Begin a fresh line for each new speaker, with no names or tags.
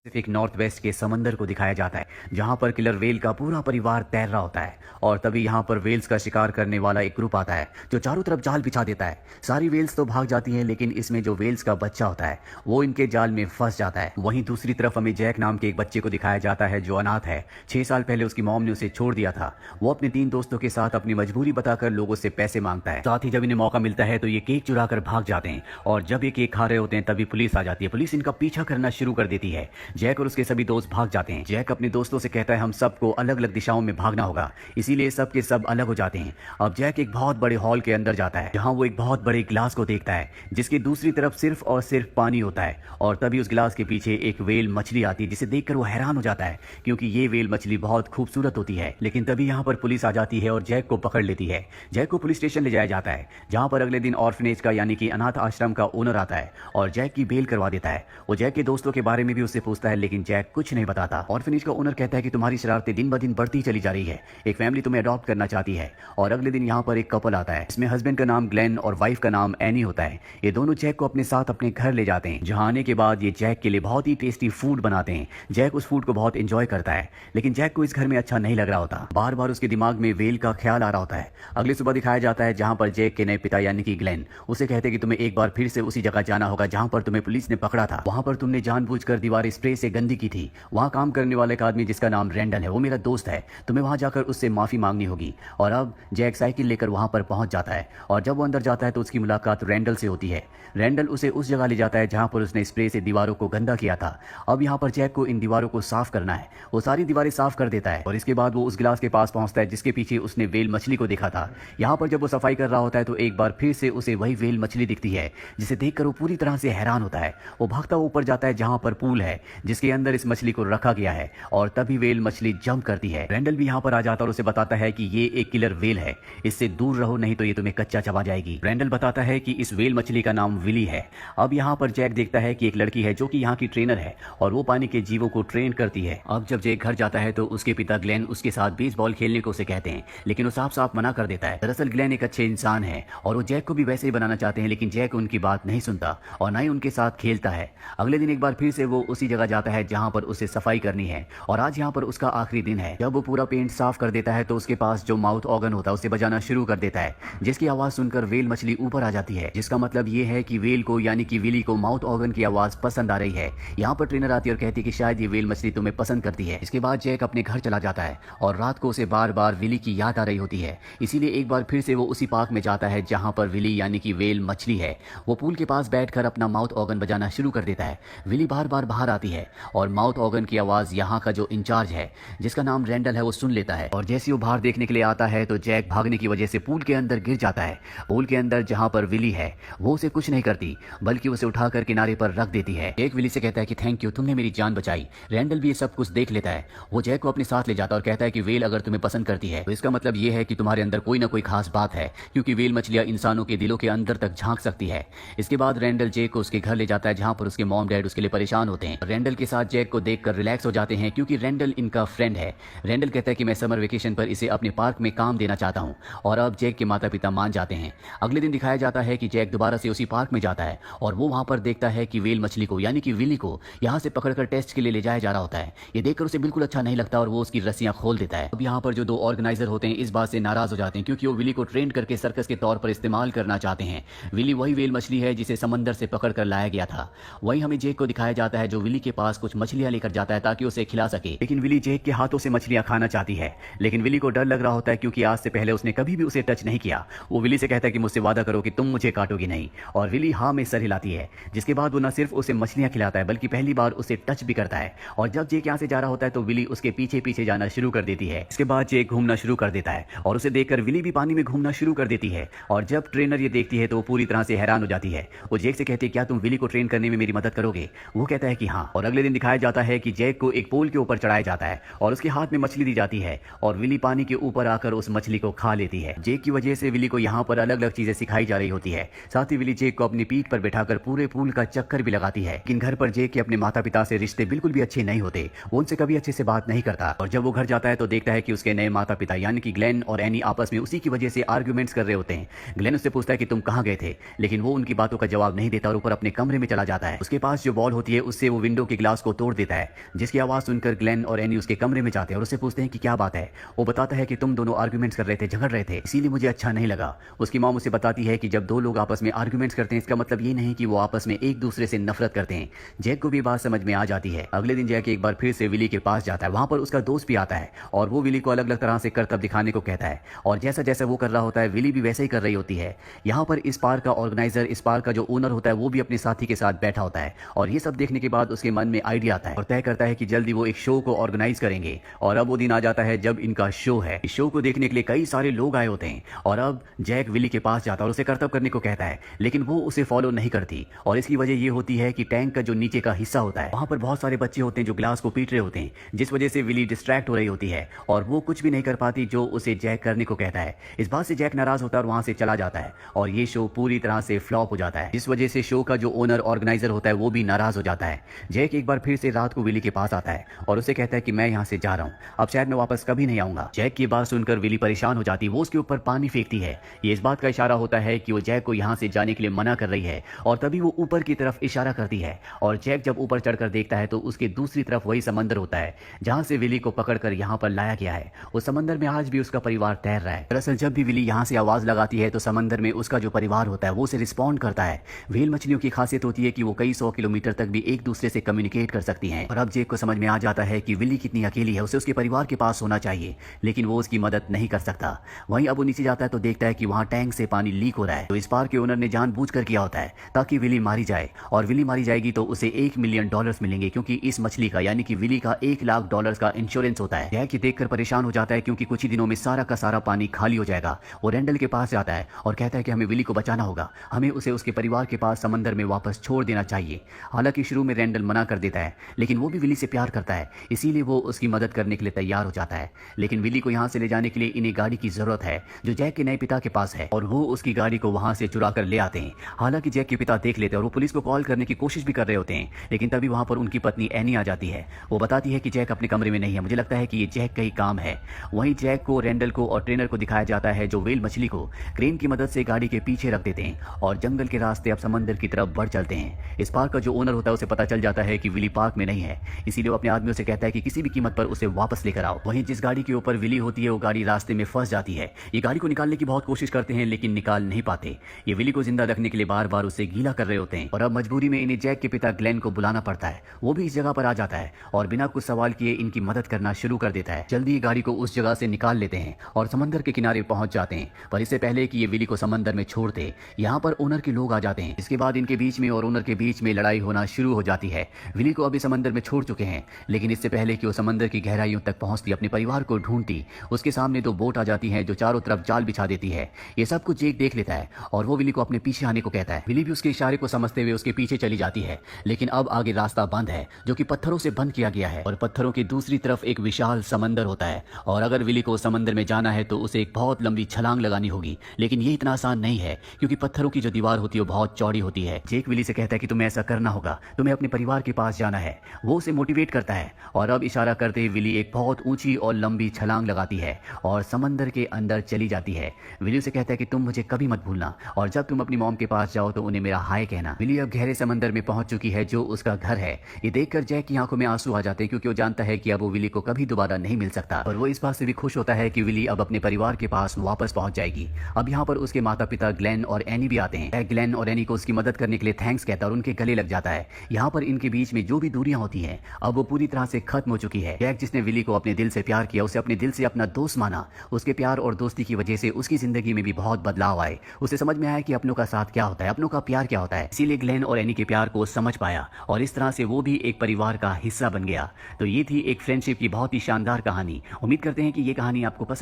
सिर्फ एक north west के समंदर को दिखाया जाता है जहां पर किलर वेल का पूरा परिवार तैर रहा होता है। और तभी यहां पर वेल्स का शिकार करने वाला एक ग्रुप आता है जो चारों तरफ जाल बिछा देता है। सारी वेल्स तो भाग जाती हैं, लेकिन इसमें जो वेल्स का बच्चा होता है वो इनके जाल में फंस जाता है। वहीं दूसरी तरफ हमें जैक नाम के एक बच्चे को दिखाया जाता है जो अनाथ है। 6 साल पहले उसकी मॉम ने उसे छोड़ दिया था। वो अपने 3 दोस्तों के साथ अपनी मजबूरी बताकर लोगों से पैसे मांगता है। साथ ही जब इन्हें मौका मिलता है तो ये केक चुरा कर भाग जाते हैं। और जब ये केक खा रहे होते हैं तभी पुलिस आ जाती है। पुलिस इनका पीछा करना शुरू कर देती है। जैक और उसके सभी दोस्त भाग जाते हैं। जैक अपने दोस्तों से कहता है हम सबको अलग अलग दिशाओं में भागना होगा, इसीलिए सब के सब अलग हो जाते हैं। अब जैक एक बहुत बड़े हॉल के अंदर जाता है जहां वो एक बहुत बड़े ग्लास को देखता है जिसकी दूसरी तरफ सिर्फ और सिर्फ पानी होता है। और तभी उस ग्लास के पीछे एक वेल मछली आती है जिसे देखकर वो हैरान हो जाता है क्योंकि ये वेल मछली बहुत खूबसूरत होती है। लेकिन तभी यहाँ पर पुलिस आ जाती है और जैक को पकड़ लेती है। जैक को पुलिस स्टेशन ले जाया जाता है जहां पर अगले दिन ऑर्फनेज का यानी कि अनाथ आश्रम का ओनर आता है और जैक की बेल करवा देता है। वो जैक के दोस्तों के बारे में भी उससे पूछता है लेकिन जैक कुछ नहीं बताता। ऑर्फनेज का ओनर कहता है कि तुम्हारी शरारतें दिन ब दिन बढ़ती चली जा रही है, एक फैमिली तुम्हें अडॉप्ट करना चाहती है। और अगले दिन यहाँ पर एक कपल आता है, इसमें हस्बैंड का नाम ग्लेन और वाइफ का नाम एनी होता है। ये दोनों जैक को अपने साथ अपने घर ले जाते हैं जहाँ आने के बाद ये जैक के लिए बहुत ही टेस्टी फूड बनाते हैं। जैक उस फूड को बहुत इंजॉय करता है, लेकिन जैक को इस घर में अच्छा नहीं लग रहा होता। बार बार उसके दिमाग में वेल का ख्याल आ रहा होता है। अगली सुबह दिखाया जाता है जहाँ पर जैक के नए पिता यानी कि ग्लेन उसे कहते हैं कि तुम्हें एक बार फिर से उसी जगह जाना होगा जहाँ पर तुम्हें पुलिस ने पकड़ा था। वहां पर तुमने जानबूझकर दीवारें स्प्रे से गंदी की थी। वहां काम करने वाले एक आदमी जिसका नाम रैंडल है वो मेरा दोस्त है, तुम्हें वहां जाकर उससे माफी मांगनी होगी। और अब जैक साइकिल लेकर वहां पर पहुंच जाता है और जब वो अंदर जाता है तो उसकी मुलाकात रैंडल से होती है। रैंडल उसे उस जगह ले जाता है जहां पर उसने स्प्रे से दीवारों को गंदा किया था। अब यहाँ पर जैक को इन दीवारों को साफ करना है। वो सारी दीवारें साफ कर देता है और इसके बाद वो उस गिलास के पास पहुंचता है जिसके पीछे उसने वेल मछली को देखा था। यहाँ पर जब वो सफाई कर रहा होता है तो एक बार फिर से उसे वही वेल मछली दिखती है जिसे देखकर वो पूरी तरह से हैरान होता है। वो भागता हुआ ऊपर जाता है जहां पर पूल है जिसके अंदर इस मछली को रखा गया है और तभी वेल मछली जंप करती है। रैंडल भी यहाँ पर आ जाता है और उसे बताता है कि ये एक किलर वेल है, इससे दूर रहो नहीं तो ये तुम्हें कच्चा चबा जाएगी। रैंडल बताता है कि इस वेल मछली का नाम विली है। अब यहाँ पर जैक देखता है कि एक लड़की है जो कि यहाँ की ट्रेनर है और वो पानी के जीवों को ट्रेन करती है। अब जब जैक घर जाता है तो उसके पिता ग्लेन उसके साथ बेसबॉल खेलने को उसे कहते हैं, लेकिन वो साफ साफ मना कर देता है। दरअसल ग्लेन एक अच्छे इंसान है और वो जैक को भी वैसे ही बनाना चाहते हैं, लेकिन जैक उनकी बात नहीं सुनता और ना ही उनके साथ खेलता है। अगले दिन एक बार फिर से वो उसी जगह जाता है जहां पर उसे सफाई करनी है और आज यहाँ पर उसका आखिरी दिन है। जब वो पूरा पेंट साफ कर देता है तो उसके पास जो माउथ ऑर्गन होता है उसे बजाना शुरू कर देता है जिसकी आवाज सुनकर वेल मछली ऊपर आ जाती है, जिसका मतलब ये है कि वेल को यानी कि विली को माउथ ऑर्गन की आवाज पसंद आ रही है। यहाँ पर ट्रेनर आती है और कहती है कि शायद ये वेल मछली तुम्हें पसंद करती है। इसके बाद जैक अपने घर चला जाता है और रात को उसे बार बार विली की याद आ रही होती है, इसीलिए एक बार फिर से वो उसी पार्क में जाता है जहां पर विली यानी कि वेल मछली है। वो पूल के पास बैठकर अपना माउथ ऑर्गन बजाना शुरू कर देता है। विली बार बार बाहर आती है और माउथ ऑर्गन की आवाज यहाँ का जो इंचार्ज है जिसका नाम रैंडल है वो सुन लेता है और जैसे वो बाहर देखने के लिए आता है तो जैक भागने की वजह से पूल के अंदर गिर जाता है। पूल के अंदर जहां पर विली है वो उसे कुछ नहीं करती बल्कि उसे उठाकर किनारे पर रख देती है। जैक विली से कहता है कि थैंक यू, तुमने मेरी जान बचाई। रैंडल भी ये सब कुछ देख लेता है। वो जैक को अपने साथ ले जाता है और कहता है कि वेल अगर तुम्हें पसंद करती है तो इसका मतलब ये है कि तुम्हारे अंदर कोई ना कोई खास बात है, क्योंकि वेल मछलियां इंसानों के दिलों के अंदर तक झांक सकती है। इसके बाद रैंडल जैक को उसके घर ले जाता है जहां पर उसके मॉम डैड उसके लिए परेशान होते हैं। रैंडल के साथ जैक को देखकर रिलैक्स हो जाते हैं क्योंकि रैंडल इनका फ्रेंड है। रैंडल कहता है कि मैं समर वेकेशन पर इसे अपने पार्क में काम देना चाहता हूं और अब जैक के माता पिता मान जाते हैं। अगले दिन दिखाया जाता है कि जैक दोबारा से उसी पार्क में जाता है और वो वहां पर देखता है कि वेल मछली को यानी कि विली को यहाँ से पकड़कर टेस्ट के लिए ले जाया जा रहा होता है। ये देखकर उसे बिल्कुल अच्छा नहीं लगता और वो उसकी रस्सियां खोल देता है। अब यहाँ पर जो 2 ऑर्गेनाइजर होते हैं इस बात से नाराज हो जाते हैं क्योंकि वो विली को ट्रेन करके सर्कस के तौर पर इस्तेमाल करना चाहते हैं। विली वही वेल मछली है जिसे समंदर से पकड़ कर लाया गया था। वहीं हमें जेक को दिखाया जाता है जो विली के पास कुछ मछलियां लेकर जाता है ताकि उसे खिला सके, लेकिन विली जेक के हाथों से मछलियां खाना चाहती है। लेकिन विली को डर लग रहा होता है क्योंकि आज से पहले उसने कभी भी उसे टच नहीं किया। वो विली से कहता है कि मुझसे वादा करो कि तुम मुझे काटोगी नहीं, और विली हाँ में सर हिलाती है, जिसके बाद वो न सिर्फ उसे मछलियां खिलाता है बल्कि पहली बार उसे टच भी करता है। और जब जेक यहाँ से जा रहा होता है तो विली उसके पीछे पीछे जाना शुरू कर देती है। इसके बाद जेक घूमना शुरू कर देता है और उसे देखकर विली भी पानी में घूमना शुरू कर देती है। और जब ट्रेनर ये देखती है तो वो पूरी तरह से हैरान हो जाती है। वो जेक से कहती है क्या तुम विली को ट्रेन करने में मेरी मदद करोगे? वो कहता है कि हाँ। और अगले दिन दिखाया जाता है कि जैक को एक पोल के ऊपर चढ़ाया जाता है और उसके हाथ में मछली दी जाती है और विली पानी के ऊपर आकर उस मछली को खा लेती है। जेक की वजह से विली को यहाँ पर अलग अलग चीजें सिखाई जा रही होती है। साथ ही विली जेक को अपनी पीठ पर बैठाकर पूरे पूल का चक्कर भी लगाती है। लेकिन घर पर जेक के अपने माता पिता से रिश्ते बिल्कुल भी अच्छे नहीं होते। वो उनसे कभी अच्छे से बात नहीं करता और जब वो घर जाता है तो देखता है कि उसके नए माता पिता यानी कि ग्लेन और एनी आपस में उसी की वजह से आर्ग्यूमेंट्स कर रहे होते हैं। ग्लेन उससे पूछता है कि तुम कहाँ गए थे, लेकिन वो उनकी बातों का जवाब नहीं देता और ऊपर अपने कमरे में चला जाता है। उसके पास जो बॉल होती है उससे वो विंडो के ग्लास को तोड़ देता है, जिसकी आवाज़ सुनकर ग्लेन और एनी उसके कमरे में जाते हैं और उससे पूछते हैं कि क्या बात है। वो बताता है कि तुम दोनों आर्ग्यूमेंट्स कर रहे थे, झगड़ रहे थे, इसीलिए मुझे अच्छा नहीं लगा। उसकी मॉम उसे बताती है कि जब दो लोग आपस में आर्ग्यूमेंट्स करते हैं इसका मतलब ये नहीं कि वो आपस में एक दूसरे से नफरत करते हैं। जैक को भी बात समझ में आ जाती है। अगले दिन जैक एक बार फिर से विली के पास जाता है। वहां पर उसका दोस्त भी आता है और वो विली को अलग अलग तरह से करतब दिखाने को कहता है और जैसा जैसा वो कर रहा होता है विली भी वैसे ही कर रही होती है। यहाँ पर इस पार्क का ऑर्गेनाइजर, इस पार्क का जो ओनर होता है वो भी अपने साथी के साथ बैठा होता है और ये सब देखने के बाद उसके मन में आइडिया आता है और तय करता है कि जल्दी वो एक शो को ऑर्गेनाइज करेंगे। और अब वो दिन आ जाता है जब इनका शो है। इस शो को देखने के लिए कई सारे लोग आए होते हैं और अब जैक विली के पास जाता है और उसे करतब करने को कहता है, लेकिन वो उसे फॉलो नहीं करती और इसकी वजह ये होती है कि टैंक का जो नीचे का हिस्सा होता है वहां पर बहुत सारे बच्चे होते हैं जो ग्लास को पीट रहे होते हैं, जिस वजह से विली डिस्ट्रैक्ट हो रही होती है और वो कुछ भी नहीं कर पाती जो उसे जैक करने को कहता है। इस बात से जैक नाराज होता है और वहां से चला जाता है और ये शो पूरी तरह से फ्लॉप हो जाता है, जिस वजह से शो का जो ओनर ऑर्गेनाइजर होता है वो भी नाराज हो जाता है। जैक एक बार फिर से रात को विली के पास आता है और उसे कहता है कि मैं यहाँ से जा रहा हूँ, अब शायद मैं वापस कभी नहीं आऊंगा। जैक की बात सुनकर विली परेशान हो जाती है, वो उसके ऊपर पानी फेंकती है। ये इस बात का इशारा होता है कि वो जैक को यहाँ से जाने के लिए मना कर रही है और तभी वो ऊपर की तरफ इशारा करती है और जैक जब ऊपर चढ़कर देखता है तो उसके दूसरी तरफ वही समंदर होता है जहाँ से विली को पकड़कर यहाँ पर लाया गया है। उस समंदर में आज भी उसका परिवार तैर रहा है। दरअसल जब भी विली यहाँ से आवाज लगाती है तो समंदर में उसका जो परिवार होता है वो उसे रिस्पॉन्ड करता है। व्हेल मछलियों की खासियत होती है कि वो कई 100 किलोमीटर तक भी एक दूसरे से कम्युनिकेट कर सकती हैं और अब जैक को समझ में आ जाता है कि विली कितनी अकेली है, उसे उसके परिवार के पास होना चाहिए लेकिन वो उसकी मदद नहीं कर सकता। वहीं अब वो नीचे जाता है तो देखता है कि वहाँ टैंक से पानी लीक हो रहा है। तो इस पार्क के ओनर ने जानबूझकर किया होता है ताकि विली मारी जाए और विली मारी जाएगी तो उसे $1 मिलियन मिलेंगे क्योंकि इस मछली का यानी कि विली का $1 लाख का इंश्योरेंस होता है। जैक ये देखकर परेशान हो जाता है क्योंकि कुछ ही दिनों में सारा का सारा पानी खाली हो जाएगा। वो रेंडल के पास जाता है और कहता है कि हमें विली को बचाना होगा, हमें उसे उसके परिवार के पास समंदर में वापस छोड़ देना चाहिए। हालांकि शुरू में रेंडल मना कर देता है लेकिन वो भी विली से प्यार करता है, इसीलिए वो उसकी मदद करने के लिए तैयार हो जाता है। लेकिन विली को यहाँ से ले जाने के लिए इन्हें गाड़ी की जरूरत है जो जैक के नए पिता के पास है और वो उसकी गाड़ी को वहां से चुरा कर ले आते हैं। हालांकि जैक के पिता देख लेते हैं और वो पुलिस को कॉल करने की कोशिश भी कर रहे होते हैं लेकिन तभी वहां पर उनकी पत्नी एनी आ जाती है। वो बताती है कि जैक अपने कमरे में नहीं है, मुझे लगता है कि ये जैक का ही काम है। वहीं जैक को, रेंडल को और ट्रेनर को दिखाया जाता है जो व्हेल मछली को क्रेन की मदद से गाड़ी के पीछे रख देते हैं और जंगल के रास्ते अब समंदर की तरफ बढ़ चलते हैं। इस पार्क का जो ओनर होता है उसे पता चल जाता है कि विली पार्क में नहीं है, इसीलिए वो अपने आदमियों से कहता है कि किसी भी कीमत पर उसे वापस लेकर आओ। वहीं जिस गाड़ी के ऊपर विली होती है वो गाड़ी रास्ते में फंस जाती है। ये गाड़ी को निकालने की बहुत कोशिश करते हैं लेकिन निकाल नहीं पाते। ये विली को जिंदा रखने के लिए बार बार उसे गीला कर रहे होते हैं और अब मजबूरी में इन्हें जैक के पिता ग्लेन को बुलाना पड़ता है। वो भी इस जगह पर आ जाता है और बिना कुछ सवाल किए इनकी मदद करना शुरू कर देता है। जल्दी गाड़ी को उस जगह से निकाल लेते हैं और समंदर के किनारे पहुंच जाते हैं, पर इससे पहले कि ये विली को समंदर में छोड़ दे यहाँ पर ओनर के लोग आ जाते हैं। इसके बाद इनके बीच में और ओनर के बीच में लड़ाई होना शुरू हो जाती है। विली को अभी समंदर में छोड़ चुके हैं लेकिन इससे पहले कि वो समंदर की गहराइयों तक पहुंचती अपने परिवार को ढूंढती, उसके सामने 2 बोट आ जाती हैं जो चारों तरफ जाल बिछा देती है। ये सब कुछ जैक देख लेता है और वो विली को अपने पीछे आने को कहता है। विली भी उसके इशारे को समझते हुए उसके पीछे चली जाती है लेकिन अब आगे रास्ता बंद है जो कि पत्थरों से बंद किया गया है और पत्थरों की दूसरी तरफ एक विशाल समंदर होता है और अगर विली को समंदर में जाना है तो उसे एक बहुत लंबी छलांग लगानी होगी लेकिन ये इतना आसान नहीं है क्योंकि पत्थरों की जो दीवार होती है वो बहुत चौड़ी होती है। जैक विली से कहता है कि तुम्हें ऐसा करना होगा, तुम्हें अपने परिवार के पास जाना है। वो उसे मोटिवेट करता है और अब इशारा करते विली एक बहुत ऊंची और लंबी छलांग लगाती है और समंदर के अंदर चली जाती है। विली उसे कहता है कि तुम मुझे कभी मत भूलना और जब तुम अपनी मॉम के पास जाओ तो उन्हें मेरा हाय कहना। विली अब गहरे समंदर में पहुंच चुकी है जो उसका घर है। ये देखकर जैक की आंखों में आंसू आ जाते हैं क्योंकि वो जानता है कि अब वो विली को कभी दोबारा नहीं मिल सकता और वो इस बात से भी खुश होता है कि विली अब अपने परिवार के पास वापस पहुंच जाएगी। अब यहाँ पर उसके माता पिता ग्लेन और एनी भी आते हैं। ग्लेन और एनी को उसकी मदद करने के लिए थैंक्स कहता है और उनके गले लग जाता है। यहाँ पर इनके बीच में जो भी दूरियां होती हैं अब वो पूरी तरह से खत्म हो चुकी है। जैक जिसने विली को अपने दिल से प्यार किया, उसे अपने दिल से अपना दोस्त माना, उसके प्यार और दोस्ती की वजह से उसकी जिंदगी में भी बहुत बदलाव आए। उसे समझ में आया कि अपनों का साथ क्या होता है, अपनों का प्यार क्या होता है। इसीलिए ग्लेन और एनी के प्यार को समझ पाया और इस तरह से वो भी एक परिवार का हिस्सा बन गया। तो ये थी एक फ्रेंडशिप की बहुत ही शानदार कहानी। उम्मीद करते हैं कि ये कहानी आपको पसंद